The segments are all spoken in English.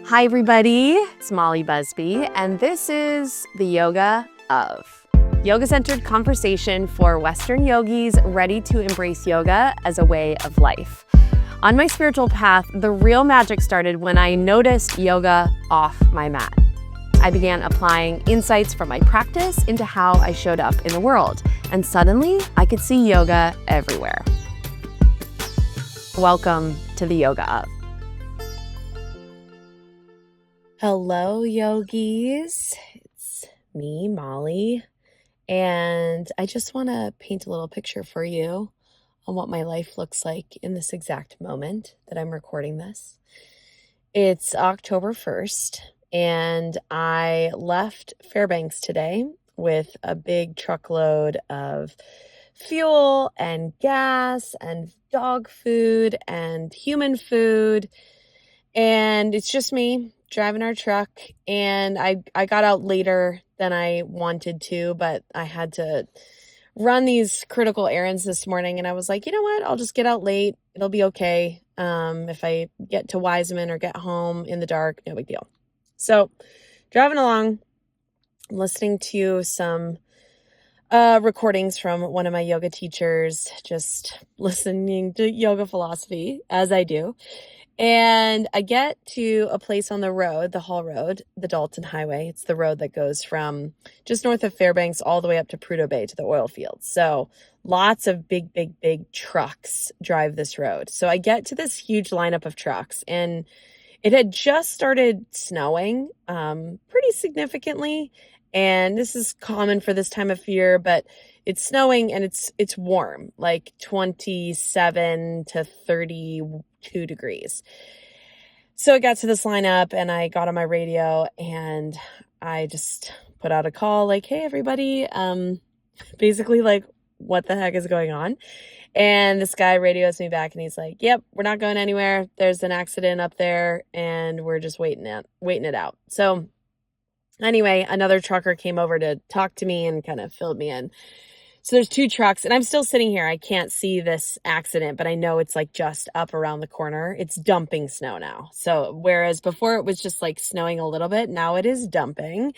Hi everybody, it's Mollie Busby, and this is the Yoga of. Yoga-centered conversation for Western yogis ready to embrace yoga as a way of life. On my spiritual path, the real magic started when I noticed yoga off my mat. I began applying insights from my practice into how I showed up in the world, and suddenly I could see yoga everywhere. Welcome to the Yoga of. Hello, yogis. It's me, Mollie, and I just want to paint a little picture for you on what my life looks like in this exact moment that I'm recording this. It's October 1st, and I left Fairbanks today with a big truckload of fuel and gas and dog food and human food, and it's just me driving our truck. And I got out later than I wanted to, but I had to run these critical errands this morning, and I was like, you know what, I'll just get out late. It'll be okay. If I get to Wiseman or get home in the dark, no big deal. So driving along, listening to some recordings from one of my yoga teachers, just listening to yoga philosophy as I do. And I get to a place on the road, the Hall Road, the Dalton Highway. It's the road that goes from just north of Fairbanks all the way up to Prudhoe Bay to the oil fields. So lots of big trucks drive this road. So I get to this huge lineup of trucks, and it had just started snowing pretty significantly. And this is common for this time of year, but it's snowing and it's warm, like 27 to 32 degrees. So I got to this lineup and I got on my radio and I just put out a call like, hey, everybody, basically like, what the heck is going on? And this guy radios me back and he's like, yep, we're not going anywhere. There's an accident up there and we're just waiting it out. So anyway, another trucker came over to talk to me and kind of filled me in. So there's two trucks and I'm still sitting here. I can't see this accident, but I know it's like just up around the corner. It's dumping snow now. So whereas before it was just like snowing a little bit, now it is dumping.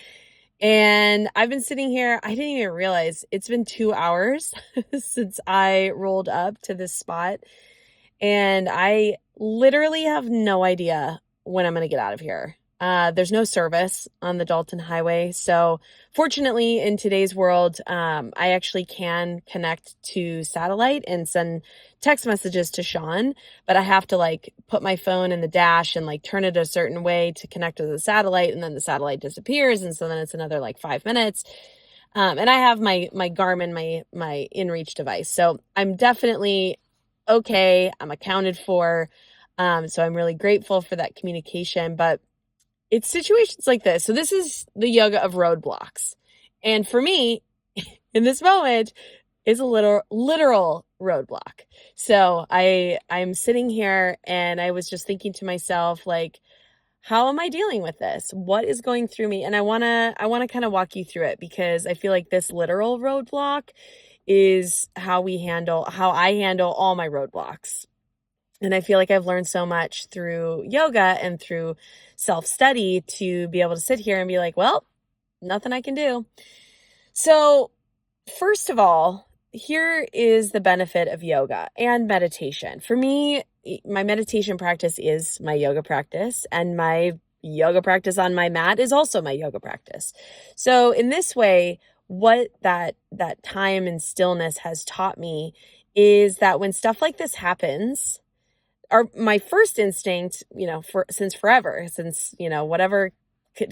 And I've been sitting here. I didn't even realize it's been 2 hours since I rolled up to this spot. And I literally have no idea when I'm going to get out of here. There's no service on the Dalton Highway. So fortunately in today's world, I actually can connect to satellite and send text messages to Sean, but I have to like put my phone in the dash and like turn it a certain way to connect to the satellite. And then the satellite disappears. And so then it's another like 5 minutes. And I have my Garmin, my InReach device. So I'm definitely okay. I'm accounted for. So I'm really grateful for that communication, but it's situations like this. So this is the yoga of roadblocks. And for me, in this moment, is a literal roadblock. So I'm sitting here and I was just thinking to myself, like, how am I dealing with this? What is going through me? And I wanna kind of walk you through it because I feel like this literal roadblock is how I handle all my roadblocks. And I feel like I've learned so much through yoga and through self-study to be able to sit here and be like, well, nothing I can do. So first of all, here is the benefit of yoga and meditation. For me, my meditation practice is my yoga practice, and my yoga practice on my mat is also my yoga practice. So in this way, what that time and stillness has taught me is that when stuff like this happens, my first instinct, since whatever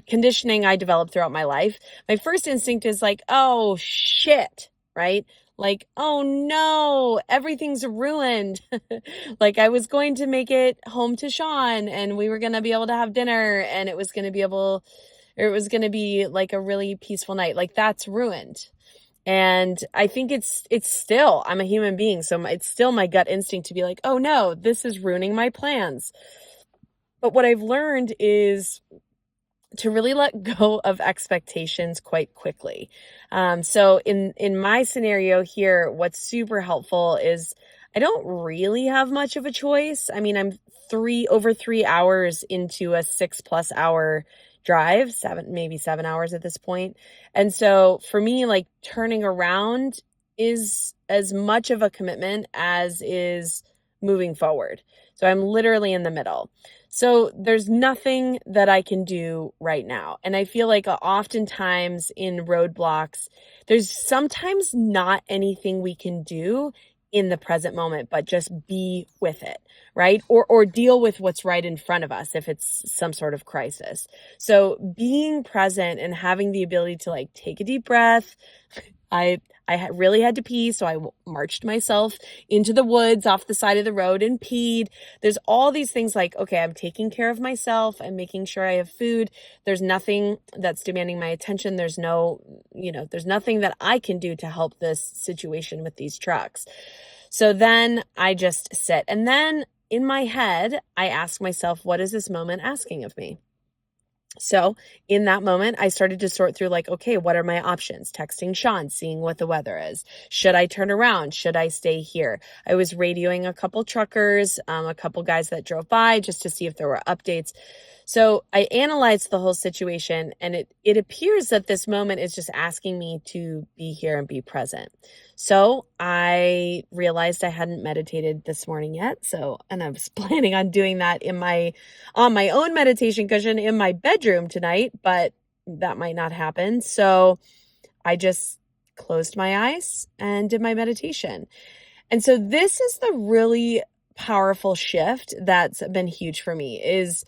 conditioning I developed throughout my life, my first instinct is like, oh shit, right? Like, oh no, everything's ruined. Like I was going to make it home to Sean and we were going to be able to have dinner and it was going to be like a really peaceful night. Like that's ruined. And I think it's still, I'm a human being. So it's still my gut instinct to be like, oh no, this is ruining my plans. But what I've learned is to really let go of expectations quite quickly. So in my scenario here, what's super helpful is I don't really have much of a choice. I mean, I'm over 3 hours into a 6+ hour drive, maybe 7 hours at this point. And so for me, like turning around is as much of a commitment as is moving forward. So I'm literally in the middle. So there's nothing that I can do right now. And I feel like oftentimes in roadblocks, there's sometimes not anything we can do in the present moment, but just be with it, right? Or deal with what's right in front of us if it's some sort of crisis. So being present and having the ability to like take a deep breath. I really had to pee, so I marched myself into the woods off the side of the road and peed. There's all these things like, okay, I'm taking care of myself. I'm making sure I have food. There's nothing that's demanding my attention. There's nothing that I can do to help this situation with these trucks. So then I just sit. And then in my head, I ask myself, what is this moment asking of me? So in that moment, I started to sort through like, okay, what are my options? Texting Sean, seeing what the weather is. Should I turn around? Should I stay here? I was radioing a couple truckers, a couple guys that drove by just to see if there were updates. So I analyzed the whole situation, and it appears that this moment is just asking me to be here and be present. So I realized I hadn't meditated this morning yet. And I was planning on doing that on my own meditation cushion in my bedroom tonight, but that might not happen. So I just closed my eyes and did my meditation. And so this is the really powerful shift that's been huge for me, is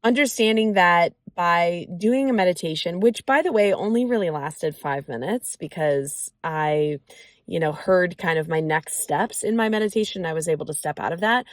understanding that by doing a meditation, which by the way, only really lasted 5 minutes because I, heard kind of my next steps in my meditation. I was able to step out of that.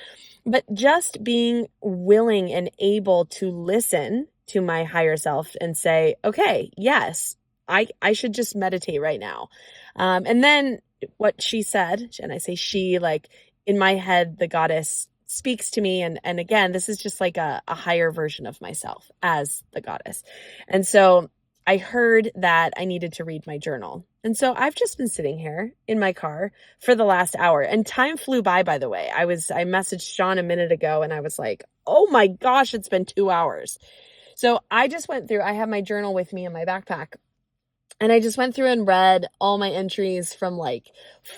But just being willing and able to listen to my higher self and say, okay, yes, I should just meditate right now. And then what she said, and I say she, like in my head, the goddess speaks to me. And again, this is just like a higher version of myself as the goddess. And so I heard that I needed to read my journal. And so I've just been sitting here in my car for the last hour, and time flew by the way. I messaged Sean a minute ago and I was like, oh my gosh, it's been 2 hours. So I just went through, I have my journal with me in my backpack. And I just went through and read all my entries from like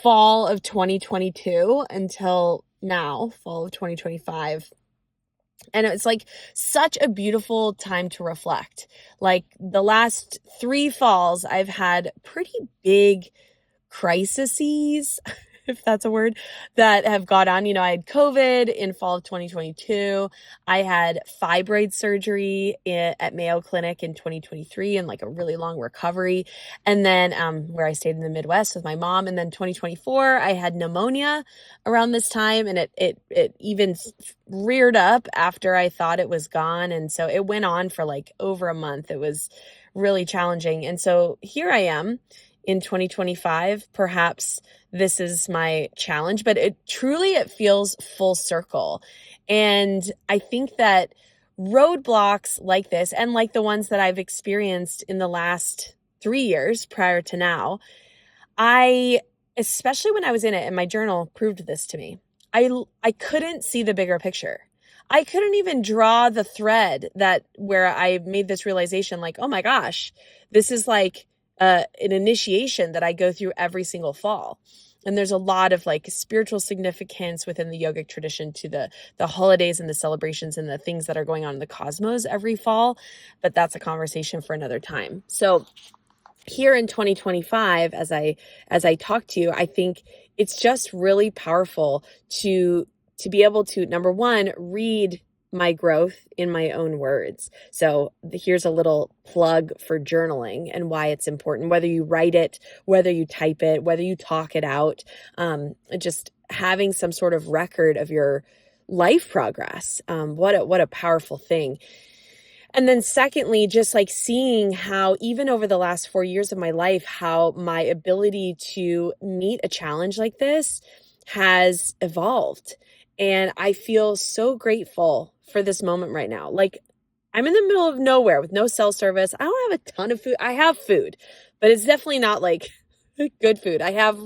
fall of 2022 until now, fall of 2025. And it's like such a beautiful time to reflect. Like the last 3 falls, I've had pretty big crises, if that's a word, that have gone on. I had COVID in fall of 2022. I had fibroid surgery at Mayo Clinic in 2023 and like a really long recovery. And then where I stayed in the Midwest with my mom. And then 2024, I had pneumonia around this time, and it even reared up after I thought it was gone. And so it went on for like over a month. It was really challenging. And so here I am in 2025. Perhaps this is my challenge, but it feels full circle. And I think that roadblocks like this, and like the ones that I've experienced in the last 3 years prior to now, especially when I was in it, and my journal proved this to me, I couldn't see the bigger picture. I couldn't even draw the thread where I made this realization, like, oh my gosh, this is like an initiation that I go through every single fall. And there's a lot of like spiritual significance within the yogic tradition to the holidays and the celebrations and the things that are going on in the cosmos every fall. But that's a conversation for another time. So here in 2025, as I talk to you, I think it's just really powerful to be able to, number one, read my growth in my own words. So here's a little plug for journaling and why it's important, whether you write it, whether you type it, whether you talk it out, just having some sort of record of your life progress. What a powerful thing. And then secondly, just like seeing how even over the last 4 years of my life, how my ability to meet a challenge like this has evolved. And I feel so grateful for this moment right now. Like I'm in the middle of nowhere with no cell service. I don't have a ton of food. I have food, but it's definitely not like good food. I have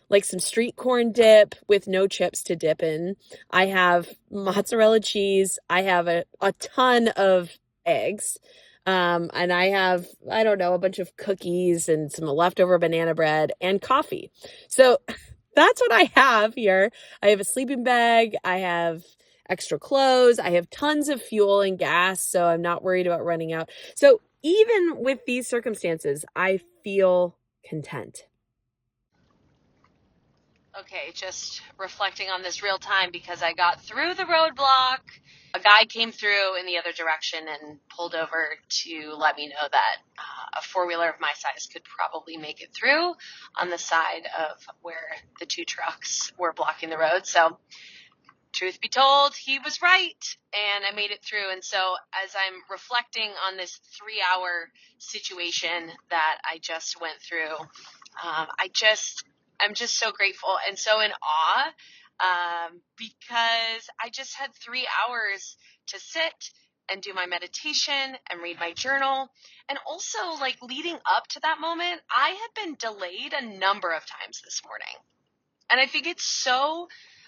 like some street corn dip with no chips to dip in. I have mozzarella cheese. I have a ton of eggs. And I have, I don't know, a bunch of cookies and some leftover banana bread and coffee. So that's what I have here. I have a sleeping bag. I have extra clothes. I have tons of fuel and gas, so I'm not worried about running out. So even with these circumstances, I feel content. Okay, just reflecting on this real time because I got through the roadblock. A guy came through in the other direction and pulled over to let me know that a four-wheeler of my size could probably make it through on the side of where the two trucks were blocking the road. So truth be told, he was right, and I made it through. And so as I'm reflecting on this 3-hour situation that I just went through, I'm just so grateful and so in awe because I just had 3 hours to sit and do my meditation and read my journal. And also, like, leading up to that moment, I had been delayed a number of times this morning. And I think it's so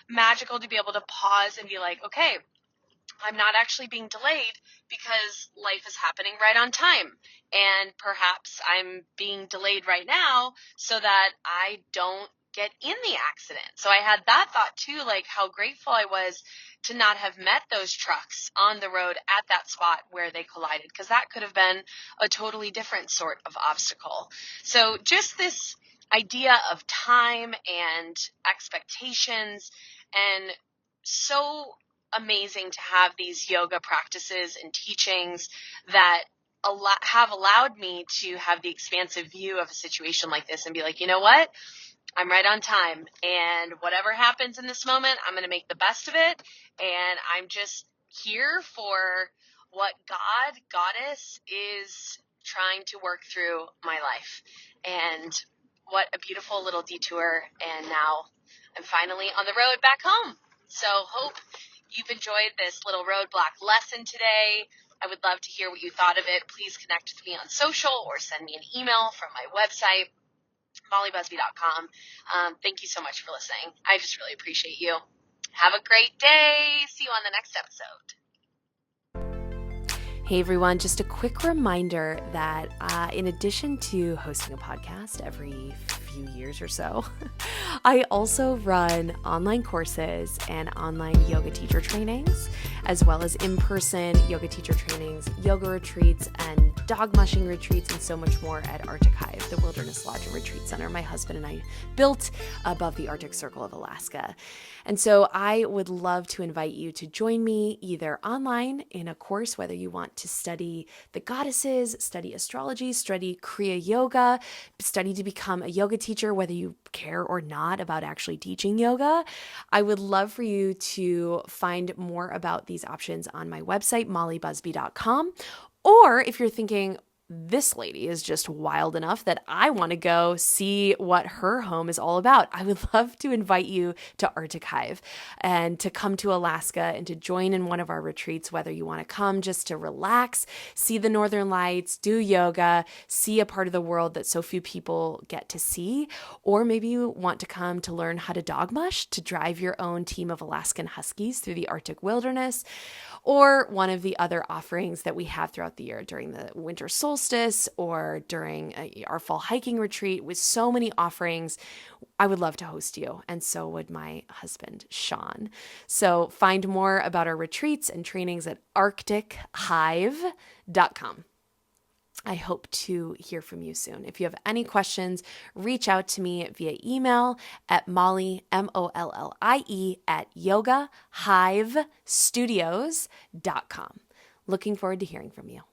magical to be able to pause and be like, okay, I'm not actually being delayed because life is happening right on time. And perhaps I'm being delayed right now so that I don't get in the accident. So I had that thought too, like how grateful I was to not have met those trucks on the road at that spot where they collided, because that could have been a totally different sort of obstacle. So just this idea of time and expectations, and so amazing to have these yoga practices and teachings that have allowed me to have the expansive view of a situation like this and be like, you know what? I'm right on time, and whatever happens in this moment, I'm going to make the best of it. And I'm just here for what Goddess is trying to work through my life. And what a beautiful little detour. And now I'm finally on the road back home. So hope you've enjoyed this little roadblock lesson today. I would love to hear what you thought of it. Please connect with me on social or send me an email from my website, molliebusby.com. Thank you so much for listening. I just really appreciate you. Have a great day. See you on the next episode. Hey everyone, just a quick reminder that in addition to hosting a podcast every few years or so, I also run online courses and online yoga teacher trainings, as well as in-person yoga teacher trainings, yoga retreats, and dog mushing retreats, and so much more at Arctic Hive, the Wilderness Lodge and Retreat Center my husband and I built above the Arctic Circle of Alaska. And so I would love to invite you to join me either online in a course, whether you want to study the goddesses, study astrology, study Kriya Yoga, study to become a yoga teacher, whether you care or not about actually teaching yoga. I would love for you to find more about these options on my website, molliebusby.com. Or if you're thinking, this lady is just wild enough that I want to go see what her home is all about, I would love to invite you to Arctic Hive and to come to Alaska and to join in one of our retreats, whether you want to come just to relax, see the northern lights, do yoga, see a part of the world that so few people get to see, or maybe you want to come to learn how to dog mush, to drive your own team of Alaskan Huskies through the Arctic wilderness, or one of the other offerings that we have throughout the year during the winter solstice or during our fall hiking retreat. With so many offerings, I would love to host you, and so would my husband, Sean. So find more about our retreats and trainings at arctichive.com. I hope to hear from you soon. If you have any questions, reach out to me via email at Mollie, MOLLIE, at yogahivestudios.com. Looking forward to hearing from you.